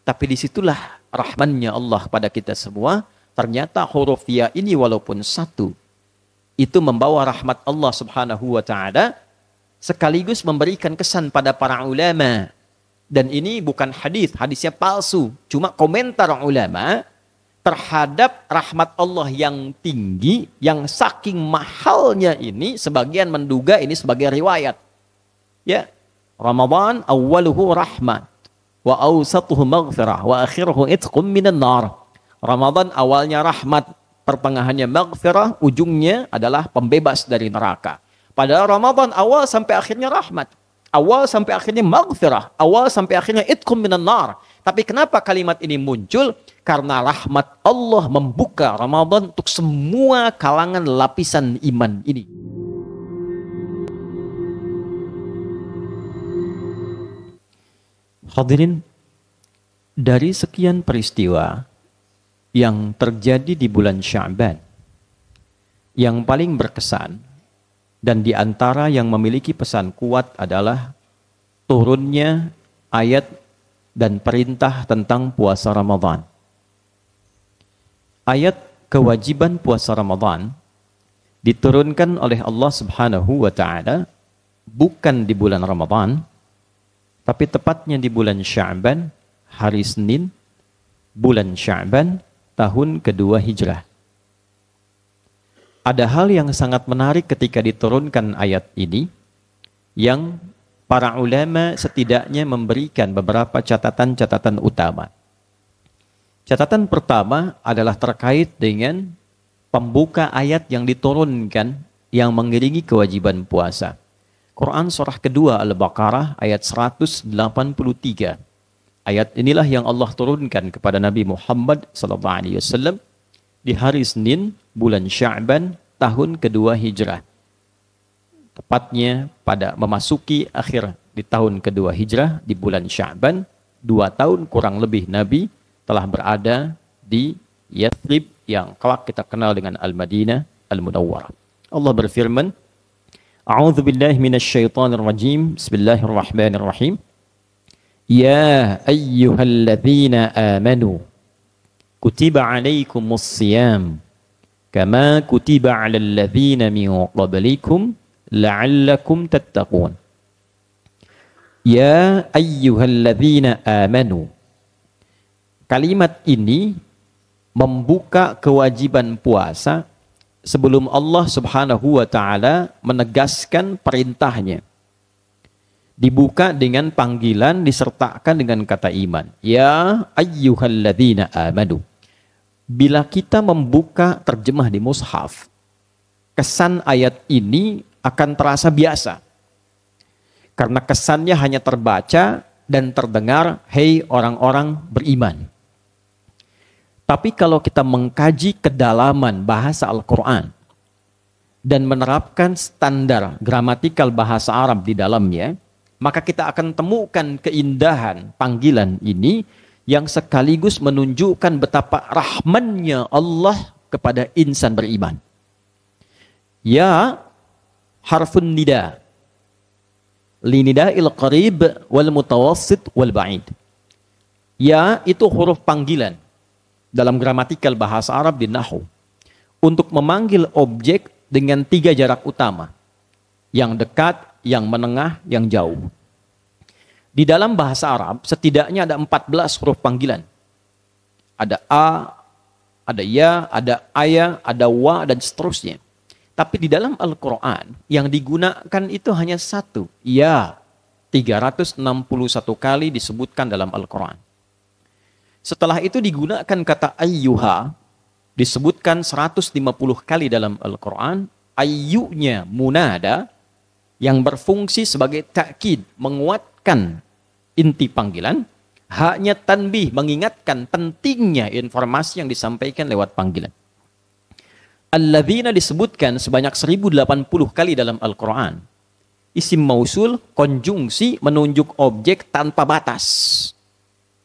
Tapi disitulah rahmannya Allah pada kita semua. Ternyata huruf ya ini walaupun satu, itu membawa rahmat Allah subhanahu wa ta'ala, sekaligus memberikan kesan pada para ulama. Dan ini bukan hadis, hadisnya palsu. Cuma komentar ulama terhadap rahmat Allah yang tinggi, yang saking mahalnya ini, sebagian menduga ini sebagai riwayat. Ya, Ramadan awwaluhu rahmat, wa awsatuhu maghfirah, wa akhiruhu itqum minan nar. Ramadan awalnya rahmat, pertengahannya maghfirah, ujungnya adalah pembebas dari neraka. Padahal Ramadan awal sampai akhirnya rahmat, awal sampai akhirnya maghfirah, awal sampai akhirnya itqum minan nar. Tapi kenapa kalimat ini muncul? Karena rahmat Allah membuka Ramadan untuk semua kalangan lapisan iman ini. Hadirin, dari sekian peristiwa yang terjadi di bulan Sya'ban, yang paling berkesan dan di antara yang memiliki pesan kuat adalah turunnya ayat dan perintah tentang puasa Ramadan. Ayat kewajiban puasa Ramadan diturunkan oleh Allah Subhanahu wa ta'ala bukan di bulan Ramadan, tapi tepatnya di bulan Sya'ban, hari Senin, bulan Sya'ban, tahun kedua Hijrah. Ada hal yang sangat menarik ketika diturunkan ayat ini, yang para ulama setidaknya memberikan beberapa catatan-catatan utama. Catatan pertama adalah terkait dengan pembuka ayat yang diturunkan yang mengiringi kewajiban puasa. Quran surah kedua Al-Baqarah ayat 183. Ayat inilah yang Allah turunkan kepada Nabi Muhammad SAW di hari Senin bulan Sya'ban tahun kedua Hijrah. Tepatnya pada memasuki akhir di tahun kedua Hijrah di bulan Sya'ban, 2 tahun kurang lebih Nabi telah berada di Yathrib yang kelak kita kenal dengan Al-Madinah Al-Munawwarah. Allah berfirman, A'udzu billahi minasy syaithanir rajim. Bismillahirrahmanirrahim. Ya ayyuhalladzina amanu kutiba alaikumus siyam kama kutiba 'alal ladzina min qablikum la'allakum tattaqun. Ya ayyuhalladzina amanu. Kalimat ini membuka kewajiban puasa sebelum Allah Subhanahu wa ta'ala menegaskan perintahnya. Dibuka dengan panggilan disertakan dengan kata iman. Ya ayyuhalladzina amanu. Bila kita membuka terjemah di mushaf, kesan ayat ini akan terasa biasa. Karena kesannya hanya terbaca dan terdengar, hei orang-orang beriman. Tapi kalau kita mengkaji kedalaman bahasa Al-Quran dan menerapkan standar gramatikal bahasa Arab di dalamnya, maka kita akan temukan keindahan panggilan ini yang sekaligus menunjukkan betapa rahmannya Allah kepada insan beriman. Ya harfun nida, linida'il qarib wal mutawassit wal ba'id. Ya itu huruf panggilan dalam gramatikal bahasa Arab di Nahwu untuk memanggil objek dengan 3 jarak utama, yang dekat, yang menengah, yang jauh. Di dalam bahasa Arab setidaknya ada 14 huruf panggilan. Ada a, ada ya, ada aya, ada wa, dan seterusnya. Tapi di dalam Al-Quran yang digunakan itu hanya 1. Ya, 361 kali disebutkan dalam Al-Quran. Setelah itu digunakan kata ayyuha, disebutkan 150 kali dalam Al-Quran. Ayyunya munada yang berfungsi sebagai ta'kid, menguatkan inti panggilan. Haknya tanbih, mengingatkan pentingnya informasi yang disampaikan lewat panggilan. Alladzina disebutkan sebanyak 1080 kali dalam Al-Quran. Isim mausul, konjungsi, menunjuk objek tanpa batas,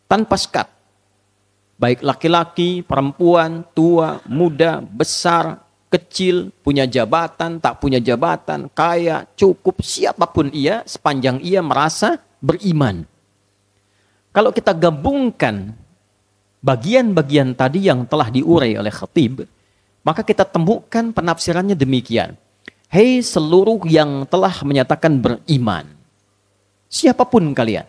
tanpa sekat. Baik laki-laki, perempuan, tua, muda, besar, kecil, punya jabatan, tak punya jabatan, kaya, cukup, siapapun ia, sepanjang ia merasa beriman. Kalau kita gabungkan bagian-bagian tadi yang telah diurai oleh khatib, maka kita temukan penafsirannya demikian. Hei seluruh yang telah menyatakan beriman, siapapun kalian,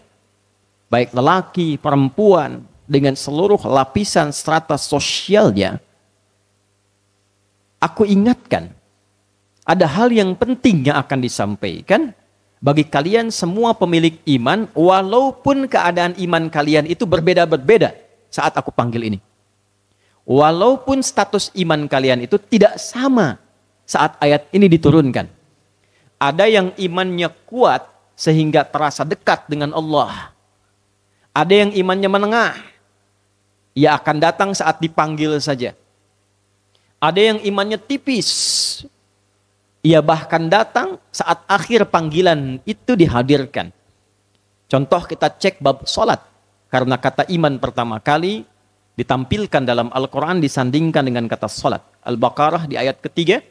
baik lelaki, perempuan, dengan seluruh lapisan strata sosialnya, aku ingatkan, ada hal yang penting yang akan disampaikan bagi kalian semua pemilik iman, walaupun keadaan iman kalian itu berbeda-berbeda saat aku panggil ini. Walaupun status iman kalian itu tidak sama saat ayat ini diturunkan. Ada yang imannya kuat sehingga terasa dekat dengan Allah. Ada yang imannya menengah. Ia akan datang saat dipanggil saja. Ada yang imannya tipis. Ia bahkan datang saat akhir panggilan itu dihadirkan. Contoh kita cek bab salat. Karena kata iman pertama kali ditampilkan dalam Al-Quran disandingkan dengan kata salat. Al-Baqarah di ayat ketiga.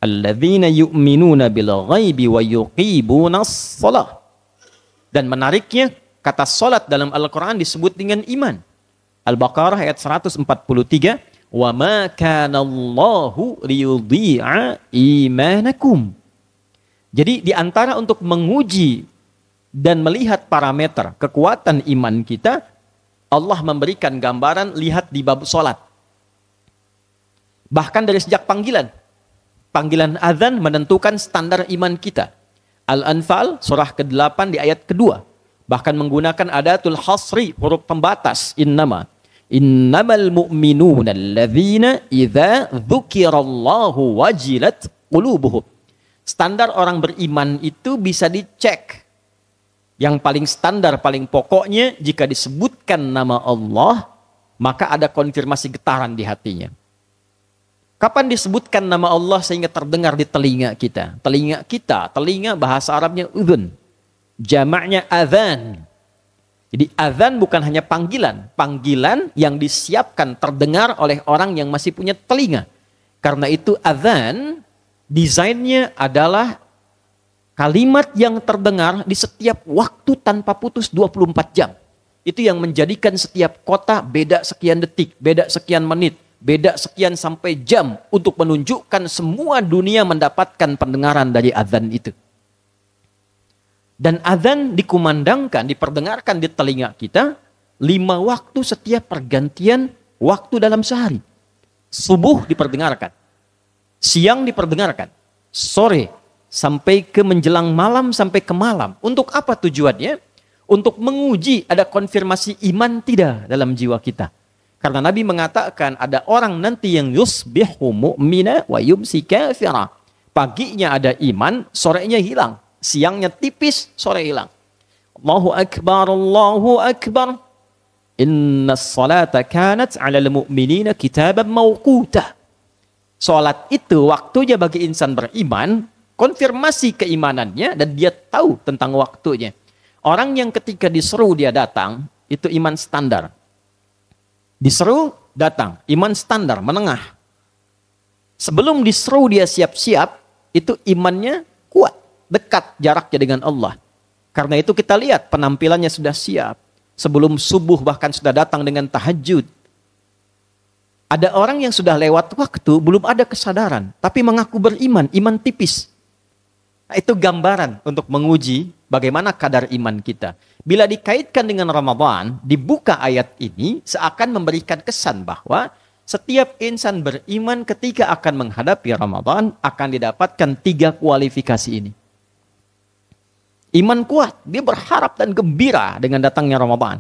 Alladzina yu'minuna bil ghaibi wa yuqibunas shalah. Dan menariknya kata salat dalam Al-Quran disebut dengan iman. Al-Baqarah ayat 143. Wa ma kana Allahu liyudhi'a imanakum. Jadi di antara untuk menguji dan melihat parameter kekuatan iman kita, Allah memberikan gambaran lihat di bab salat. Bahkan dari sejak panggilan azan menentukan standar iman kita. Al-Anfal surah ke-8 di ayat kedua. Bahkan menggunakan adatul hasri, huruf pembatas. Innamal mu'minuna alladzina idza dzukirallahu wajilat qulubuhum. Standar orang beriman itu bisa dicek. Yang paling standar, paling pokoknya, jika disebutkan nama Allah, maka ada konfirmasi getaran di hatinya. Kapan disebutkan nama Allah sehingga terdengar di telinga kita? Telinga bahasa Arabnya udhun. Jamaknya adzan. Jadi adzan bukan hanya panggilan. Panggilan yang disiapkan terdengar oleh orang yang masih punya telinga. Karena itu adzan, desainnya adalah kalimat yang terdengar di setiap waktu tanpa putus 24 jam. Itu yang menjadikan setiap kota beda sekian detik, beda sekian menit, beda sekian sampai jam untuk menunjukkan semua dunia mendapatkan pendengaran dari azan itu. Dan azan dikumandangkan, diperdengarkan di telinga kita 5 waktu setiap pergantian waktu dalam sehari. Subuh diperdengarkan, siang diperdengarkan, sore sampai ke menjelang malam sampai ke malam. Untuk apa tujuannya? Untuk menguji ada konfirmasi iman tidak dalam jiwa kita. Karena Nabi mengatakan ada orang nanti yang yusbihu mu'mina wa yumsi kafira. Paginya ada iman, sorenya hilang. Siangnya tipis, sore hilang. Allahu Akbar, Allahu Akbar. Inna salata kanat ala al-mu'minina kitaban mawquta. Salat itu waktunya bagi insan beriman, konfirmasi keimanannya dan dia tahu tentang waktunya. Orang yang ketika diseru dia datang, itu iman standar. Diseru, datang. Iman standar, menengah. Sebelum diseru dia siap-siap, itu imannya kuat. Dekat jaraknya dengan Allah. Karena itu kita lihat penampilannya sudah siap. Sebelum subuh bahkan sudah datang dengan tahajud. Ada orang yang sudah lewat waktu, belum ada kesadaran. Tapi mengaku beriman, iman tipis. Nah, itu gambaran untuk menguji bagaimana kadar iman kita. Bila dikaitkan dengan Ramadan, dibuka ayat ini seakan memberikan kesan bahwa setiap insan beriman ketika akan menghadapi Ramadan akan didapatkan 3 kualifikasi ini. Iman kuat, dia berharap dan gembira dengan datangnya Ramadan.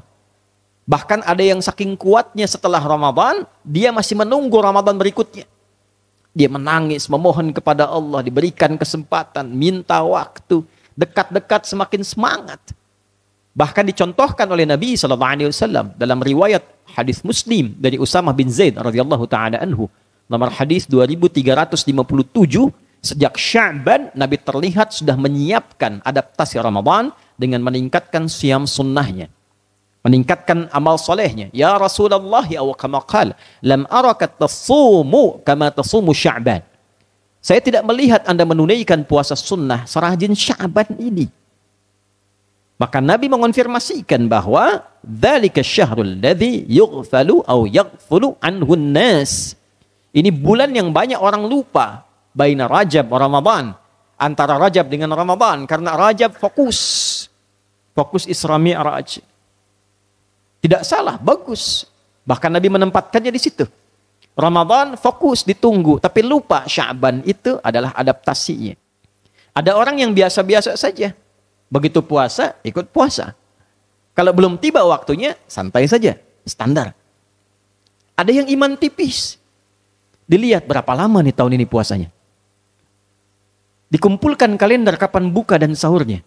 Bahkan ada yang saking kuatnya setelah Ramadan, dia masih menunggu Ramadan berikutnya. Dia menangis, memohon kepada Allah, diberikan kesempatan, minta waktu, dekat-dekat semakin semangat. Bahkan dicontohkan oleh Nabi SAW dalam riwayat hadis Muslim dari Usamah bin Zaid radhiyallahu taala anhu, nomor hadis 2357. Sejak Sya'ban, Nabi terlihat sudah menyiapkan adaptasi Ramadan dengan meningkatkan siyam sunnahnya. Meningkatkan amal solehnya. Ya Rasulullah, ya kama qala, lam araka tasumu kama tasumu Sya'ban. Saya tidak melihat Anda menunaikan puasa sunnah serajin Sya'ban ini. Maka Nabi mengonfirmasikan bahwa dzalika syahrul ladzi yughfalu aw yaghfulu anhu nas. Ini bulan yang banyak orang lupa. Baina Rajab wa Ramadan. Antara Rajab dengan Ramadan. Karena Rajab fokus. Fokus Isra Mi'raj. Tidak salah, bagus. Bahkan Nabi menempatkannya di situ. Ramadan fokus ditunggu. Tapi lupa Sya'ban itu adalah adaptasinya. Ada orang yang biasa-biasa saja. Begitu puasa, ikut puasa. Kalau belum tiba waktunya, santai saja. Standar. Ada yang iman tipis. Dilihat berapa lama nih tahun ini puasanya. Dikumpulkan kalender kapan buka dan sahurnya.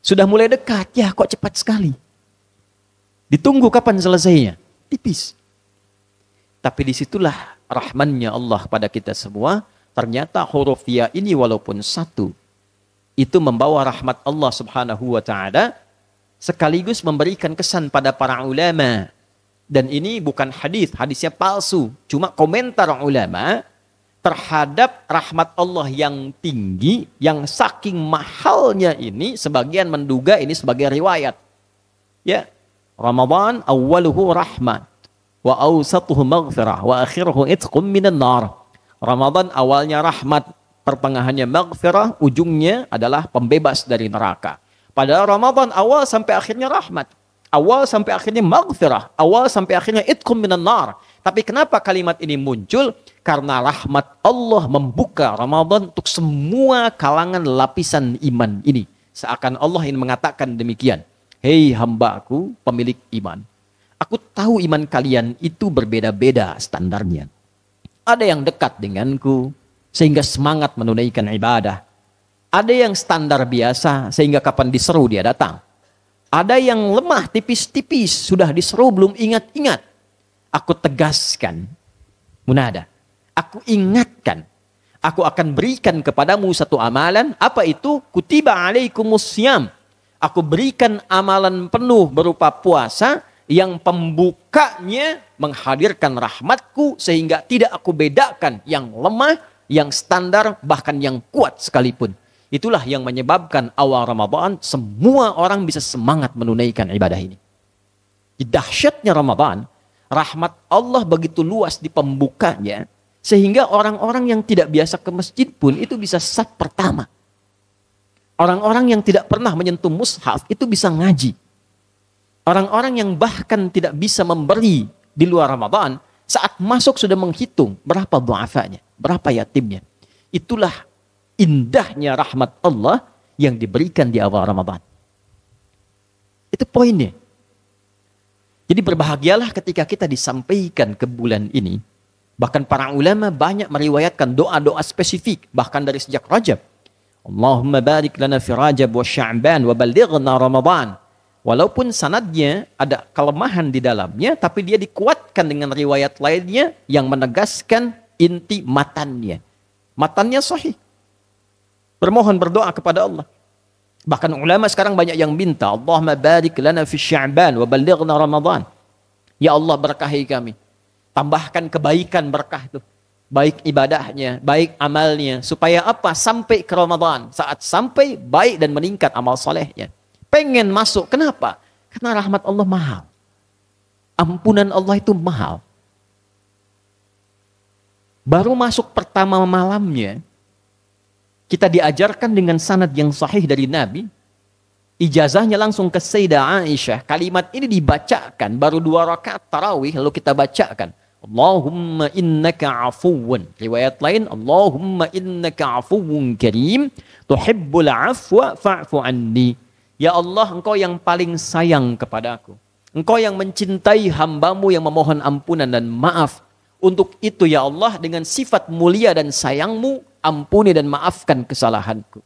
Sudah mulai dekat, ya kok cepat sekali. Ditunggu kapan selesainya. Tipis. Tapi disitulah rahmannya Allah pada kita semua. Ternyata huruf ya ini walaupun satu. Itu membawa rahmat Allah subhanahu wa ta'ala. Sekaligus memberikan kesan pada para ulama. Dan ini bukan hadis, hadisnya palsu. Cuma komentar ulama terhadap rahmat Allah yang tinggi, yang saking mahalnya ini, sebagian menduga ini sebagai riwayat. Ya, Ramadan awwaluhu rahmat, wa awsatuhu maghfirah, wa akhiruhu itqum minan nar. Ramadan awalnya rahmat, pertengahannya maghfirah, ujungnya adalah pembebas dari neraka. Padahal Ramadan awal sampai akhirnya rahmat. Awal sampai akhirnya maghfirah. Awal sampai akhirnya itqum minan nar. Tapi kenapa kalimat ini muncul? Karena rahmat Allah membuka Ramadan untuk semua kalangan lapisan iman ini. Seakan Allah ingin mengatakan demikian. Hei hambaku, pemilik iman. Aku tahu iman kalian itu berbeda-beda standarnya. Ada yang dekat denganku, sehingga semangat menunaikan ibadah. Ada yang standar biasa, sehingga kapan diseru dia datang. Ada yang lemah, tipis-tipis, sudah diseru belum ingat-ingat. Aku tegaskan, munada. Aku ingatkan. Aku akan berikan kepadamu satu amalan. Apa itu? Kutiba alaikumussyam. Aku berikan amalan penuh berupa puasa yang pembukanya menghadirkan rahmatku sehingga tidak aku bedakan yang lemah, yang standar, bahkan yang kuat sekalipun. Itulah yang menyebabkan awal Ramadan semua orang bisa semangat menunaikan ibadah ini. Dahsyatnya Ramadan, rahmat Allah begitu luas di pembukanya sehingga orang-orang yang tidak biasa ke masjid pun itu bisa saf pertama. Orang-orang yang tidak pernah menyentuh mushaf itu bisa ngaji. Orang-orang yang bahkan tidak bisa memberi di luar Ramadan saat masuk sudah menghitung berapa du'afanya, berapa yatimnya. Itulah indahnya rahmat Allah yang diberikan di awal Ramadan. Itu poinnya. Jadi berbahagialah ketika kita disampaikan ke bulan ini. Bahkan para ulama banyak meriwayatkan doa-doa spesifik. Bahkan dari sejak Rajab. Allahumma barik lana fi Rajab wa Sya'ban wa balighna Ramadan. Walaupun sanadnya ada kelemahan di dalamnya. Tapi dia dikuatkan dengan riwayat lainnya yang menegaskan inti matannya. Matannya sahih. Bermohon berdoa kepada Allah. Bahkan ulama sekarang banyak yang minta, Allahumma barik lana fi Sya'ban wa balighna Ramadan. Ya Allah berkahi kami. Tambahkan kebaikan berkah itu. Baik ibadahnya, baik amalnya. Supaya apa? Sampai ke Ramadan. Saat sampai, baik dan meningkat amal solehnya. Pengen masuk. Kenapa? Karena rahmat Allah mahal. Ampunan Allah itu mahal. Baru masuk pertama malamnya, kita diajarkan dengan sanad yang sahih dari Nabi. Ijazahnya langsung ke Sayyidah Aisyah. Kalimat ini dibacakan. Baru 2 rakaat tarawih lalu kita bacakan. Allahumma innaka afuwun. Riwayat lain. Allahumma innaka afuwun karim. Tuhibbul afwa fa'fu anni. Ya Allah, engkau yang paling sayang kepadaku. Engkau yang mencintai hambamu yang memohon ampunan dan maaf. Untuk itu ya Allah, dengan sifat mulia dan sayangmu, ampuni dan maafkan kesalahanku.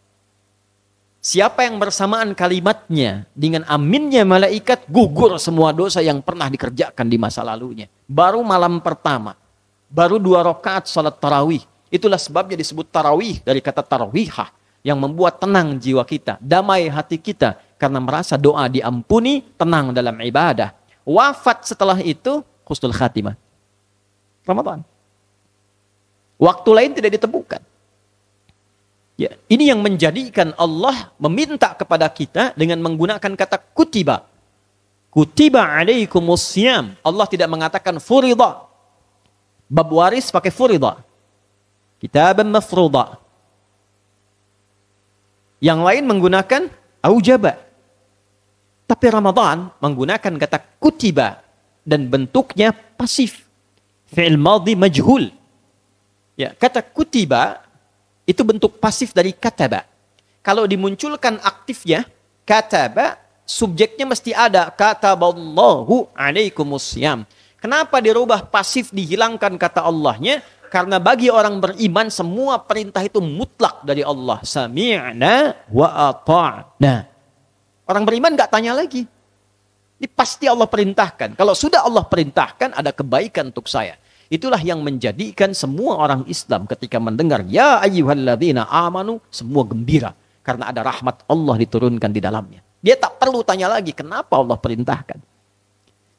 Siapa yang bersamaan kalimatnya dengan aminnya malaikat, gugur semua dosa yang pernah dikerjakan di masa lalunya. Baru malam pertama, baru 2 rakaat salat tarawih. Itulah sebabnya disebut tarawih dari kata tarawihah, yang membuat tenang jiwa kita, damai hati kita, karena merasa doa diampuni, tenang dalam ibadah. Wafat setelah itu, husnul khatimah. Ramadan. Waktu lain tidak ditemukan. Ya, ini yang menjadikan Allah meminta kepada kita dengan menggunakan kata kutiba. Kutiba alaikumus siyam. Allah tidak mengatakan furida. Bab waris pakai furida. Kitaban mafruda. Yang lain menggunakan aujaba. Tapi Ramadan menggunakan kata kutiba dan bentuknya pasif. Fi'il madhi majhul. Ya, kata kutiba itu bentuk pasif dari kataba. Kalau dimunculkan aktifnya, kataba, subjeknya mesti ada. Kataballahu alaikumusiyam. Kenapa dirubah pasif, dihilangkan kata Allahnya? Karena bagi orang beriman, semua perintah itu mutlak dari Allah. Sami'na wa ata'na. Orang beriman gak tanya lagi. Ini pasti Allah perintahkan. Kalau sudah Allah perintahkan, ada kebaikan untuk saya. Itulah yang menjadikan semua orang Islam ketika mendengar ya ayyuhalladzina amanu, semua gembira karena ada rahmat Allah diturunkan di dalamnya. Dia tak perlu tanya lagi kenapa Allah perintahkan.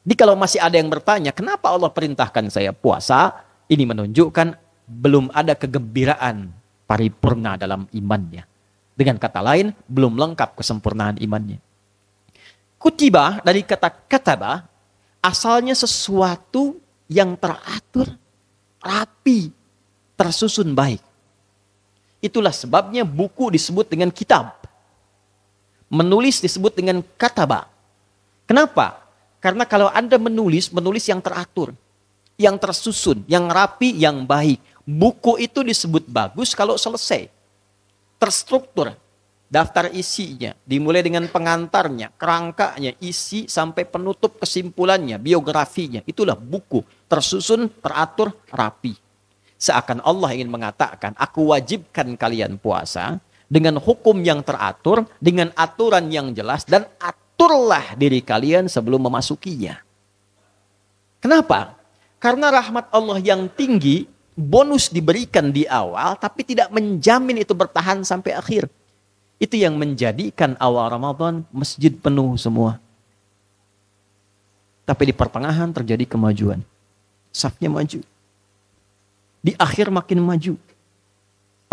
Jadi kalau masih ada yang bertanya kenapa Allah perintahkan saya puasa, ini menunjukkan belum ada kegembiraan paripurna dalam imannya. Dengan kata lain, belum lengkap kesempurnaan imannya. Kutiba dari kata kataba asalnya sesuatu yang teratur, rapi, tersusun baik. Itulah sebabnya buku disebut dengan kitab. Menulis disebut dengan kataba. Kenapa? Karena kalau Anda menulis yang teratur, yang tersusun, yang rapi, yang baik. Buku itu disebut bagus kalau selesai. Terstruktur. Daftar isinya, dimulai dengan pengantarnya, kerangkanya, isi sampai penutup kesimpulannya, biografinya. Itulah buku, tersusun, teratur, rapi. Seakan Allah ingin mengatakan, aku wajibkan kalian puasa dengan hukum yang teratur, dengan aturan yang jelas, dan aturlah diri kalian sebelum memasukinya. Kenapa? Karena rahmat Allah yang tinggi, bonus diberikan di awal, tapi tidak menjamin itu bertahan sampai akhir. Itu yang menjadikan awal Ramadan masjid penuh semua. Tapi di pertengahan terjadi kemajuan. Safnya maju. Di akhir makin maju.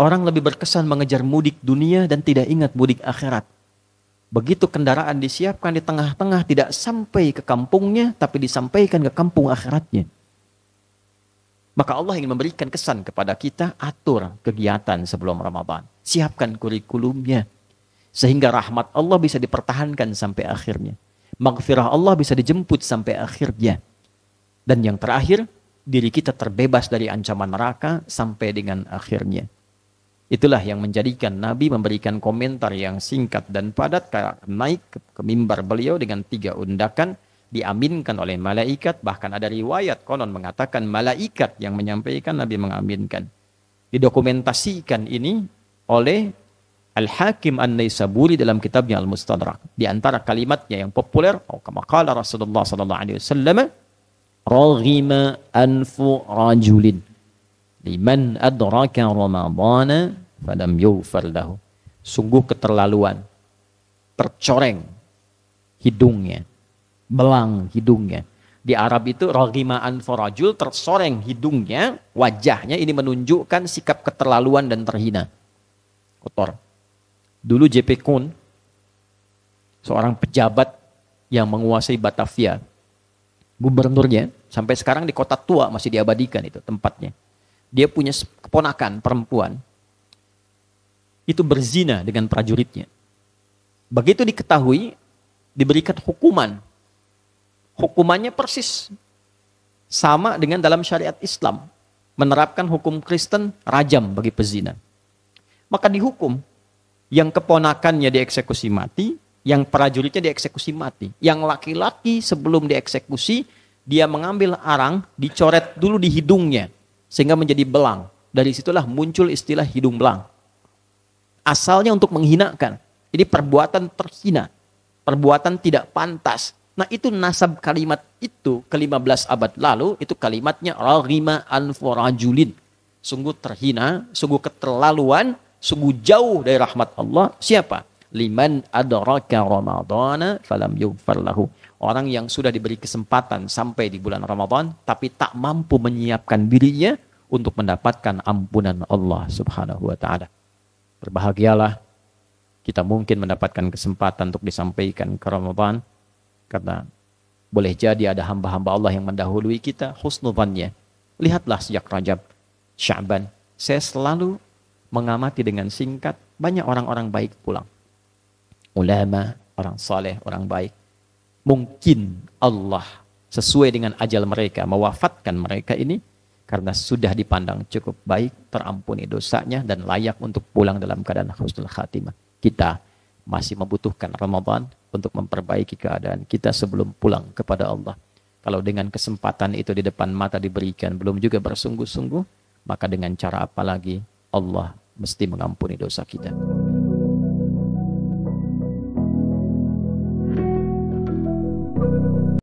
Orang lebih berkesan mengejar mudik dunia dan tidak ingat mudik akhirat. Begitu kendaraan disiapkan di tengah-tengah tidak sampai ke kampungnya, tapi disampaikan ke kampung akhiratnya. Maka Allah ingin memberikan kesan kepada kita, atur kegiatan sebelum Ramadan. Siapkan kurikulumnya. Sehingga rahmat Allah bisa dipertahankan sampai akhirnya. Maghfirah Allah bisa dijemput sampai akhirnya. Dan yang terakhir, diri kita terbebas dari ancaman neraka sampai dengan akhirnya. Itulah yang menjadikan Nabi memberikan komentar yang singkat dan padat, naik ke mimbar beliau dengan 3 undakan, diaminkan oleh malaikat, bahkan ada riwayat konon mengatakan malaikat yang menyampaikan, Nabi mengaminkan. Didokumentasikan ini oleh Al-Hakim An-Naisaburi dalam kitabnya Al-Mustadrak. Di antara kalimatnya yang populer, kama qala Rasulullah sallallahu alaihi wasallam, raghima anfu rajulin liman adraka ramadhana falam yughfar lahu. Sungguh keterlaluan, tercoreng hidungnya, belang hidungnya. Di Arab itu raghima anfu rajul, tersoreng hidungnya, wajahnya, ini menunjukkan sikap keterlaluan dan terhina. Kotor. Dulu J.P. Koon, seorang pejabat yang menguasai Batavia, gubernurnya, sampai sekarang di kota tua masih diabadikan itu tempatnya. Dia punya keponakan perempuan, itu berzina dengan prajuritnya. Begitu diketahui, diberikan hukuman. Hukumannya persis sama dengan dalam syariat Islam. Menerapkan hukum Kristen, rajam bagi pezina. Maka dihukum. Yang keponakannya dieksekusi mati, yang prajuritnya dieksekusi mati. Yang laki-laki sebelum dieksekusi, dia mengambil arang, dicoret dulu di hidungnya, sehingga menjadi belang. Dari situlah muncul istilah hidung belang. Asalnya untuk menghinakan. Jadi perbuatan terhina, perbuatan tidak pantas. Nah itu nasab kalimat itu, ke-15 abad lalu, itu kalimatnya raghima anfu rajulin. Sungguh terhina, sungguh keterlaluan, sungguh jauh dari rahmat Allah. Siapa? Liman adraka ramadhana falam yughfar lahu. Orang yang sudah diberi kesempatan sampai di bulan Ramadan tapi tak mampu menyiapkan dirinya untuk mendapatkan ampunan Allah Subhanahu wa taala. Berbahagialah kita mungkin mendapatkan kesempatan untuk disampaikan ke Ramadan, karena boleh jadi ada hamba-hamba Allah yang mendahului kita. Husnudzannya, lihatlah sejak Rajab, Sya'ban, saya selalu mengamati dengan singkat, banyak orang-orang baik pulang. Ulama, orang saleh, orang baik. Mungkin Allah sesuai dengan ajal mereka mewafatkan mereka ini karena sudah dipandang cukup baik, terampuni dosanya, dan layak untuk pulang dalam keadaan husnul khatimah. Kita masih membutuhkan Ramadan untuk memperbaiki keadaan kita sebelum pulang kepada Allah. Kalau dengan kesempatan itu di depan mata diberikan, belum juga bersungguh-sungguh, maka dengan cara apa lagi Allah mesti mengampuni dosa kita.